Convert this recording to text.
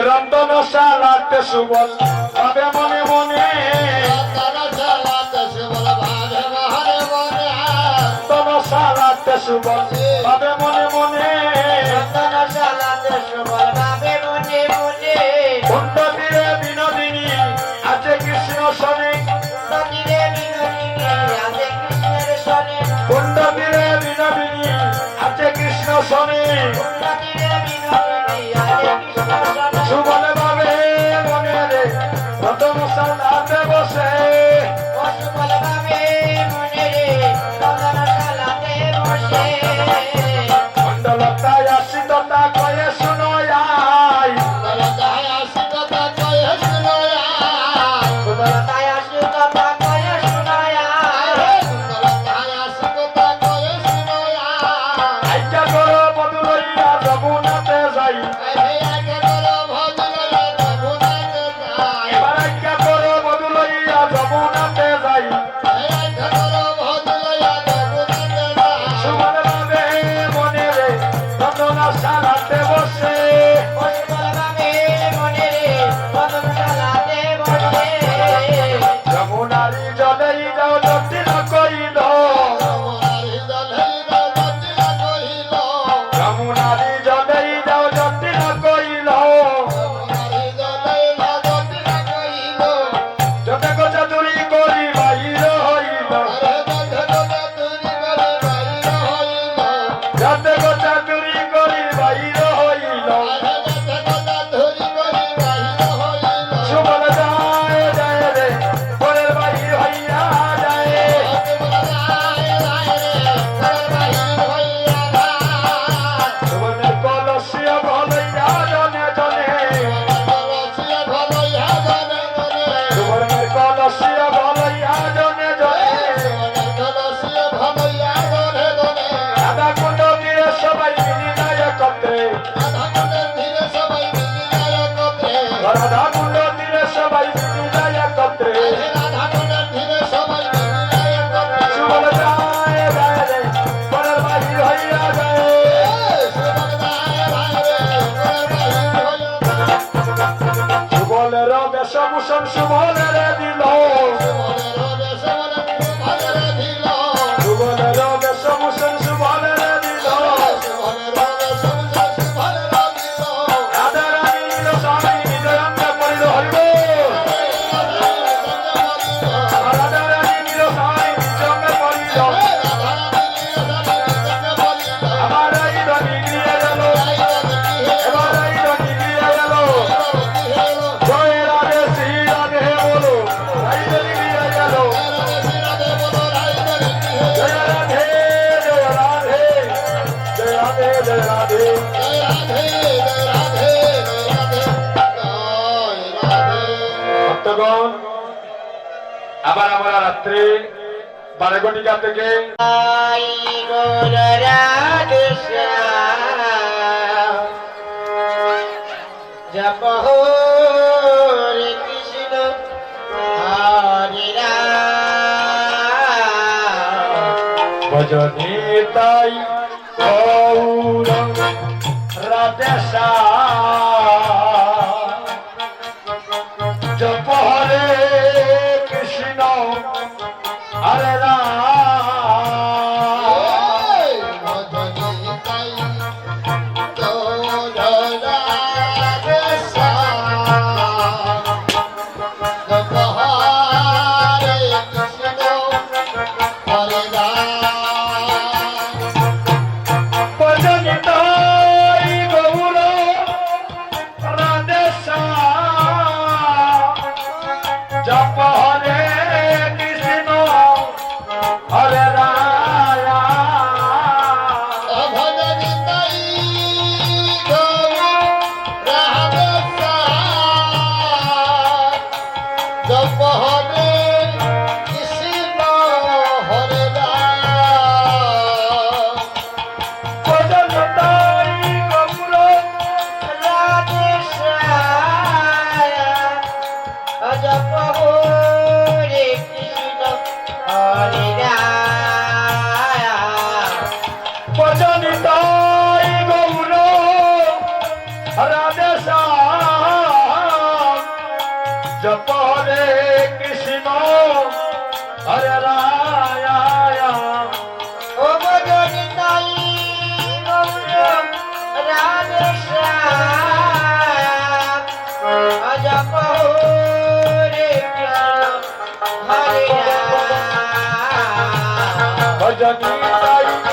রন্ধন শালাতে সুবল ভাবে মনে মনে রন্ধন শালাতে সুবল ভাবে মনে মনে কুণ্ড তীরে বিনোদিনী আছে কৃষ্ণ শনি কুণ্ড তীরে বিনোদিনী আছে কৃষ্ণ শনি সুবল ভাবে মনে রে রতন শালাতে বসে মন্ডলতায় আসিততা কয়ে শুনো আই আইকা করো বদলইয়া যমুনাতে যাই এবার আইকা করো বদলইয়া যমুনাতে যাই সুবল ভাবে মনে রে রতন শালাতে বসে যমুনারি জলেই যাও জটিল কইল যমুনারি জলেই যাও জটিল কইল যতে গোছা চুরি করি বাহির হইল যতে গোছা চুরি করি বাহির হইল সুবল যায় যায় রে পরের বাহির হইয়া যায় সুবলের কলসিয়া ভলইয়া জনে জনে সুবলের কলসিয়া ভলইয়া জনে জনে রাধা কুণ্ড তীরে সবাই মিলি যায় একত্রে রাধা কুণ্ড তীরে সবাই মিলি যায় একত্রে সুবল যায় যায় রে পরের বাহির হইয়া যায় সুবলের বেশভূষণ সুবলের দিল সুবলের বেশভূষণ সুবলের দিল রাধা রানী নিজ স্বামী নিজ অঙ্গে পরিল হইব রাধা রানী নিজ স্বামী নিজ অঙ্গে পরিল আমার এই ধনী গিয়ে গেল এবার এই ধনী গিয়ে গেল জয় রাধে শ্রী রাধে বলো এই ধনী গিয়ে গেল জয় রাধে জয় রাধে জয় রাধে জয় রাধে ভক্তগণ আবার আমরা রাত্রে 12 ঘটিকা থেকে জপ হরে কৃষ্ণ হরে রাম ভজনী তাই গৌর রাধে শ্যাম জপ হরে কৃষ্ণ হরে রাম ভজনী তাই গৌর রাধে শ্যাম জপ হরে কৃষ্ণ হরে ভজনী তাই গৌর জপ হরে কৃষ্ণ হরে রাম ভজনী তাই গৌর রাধে শ্যাম ভজনী তাই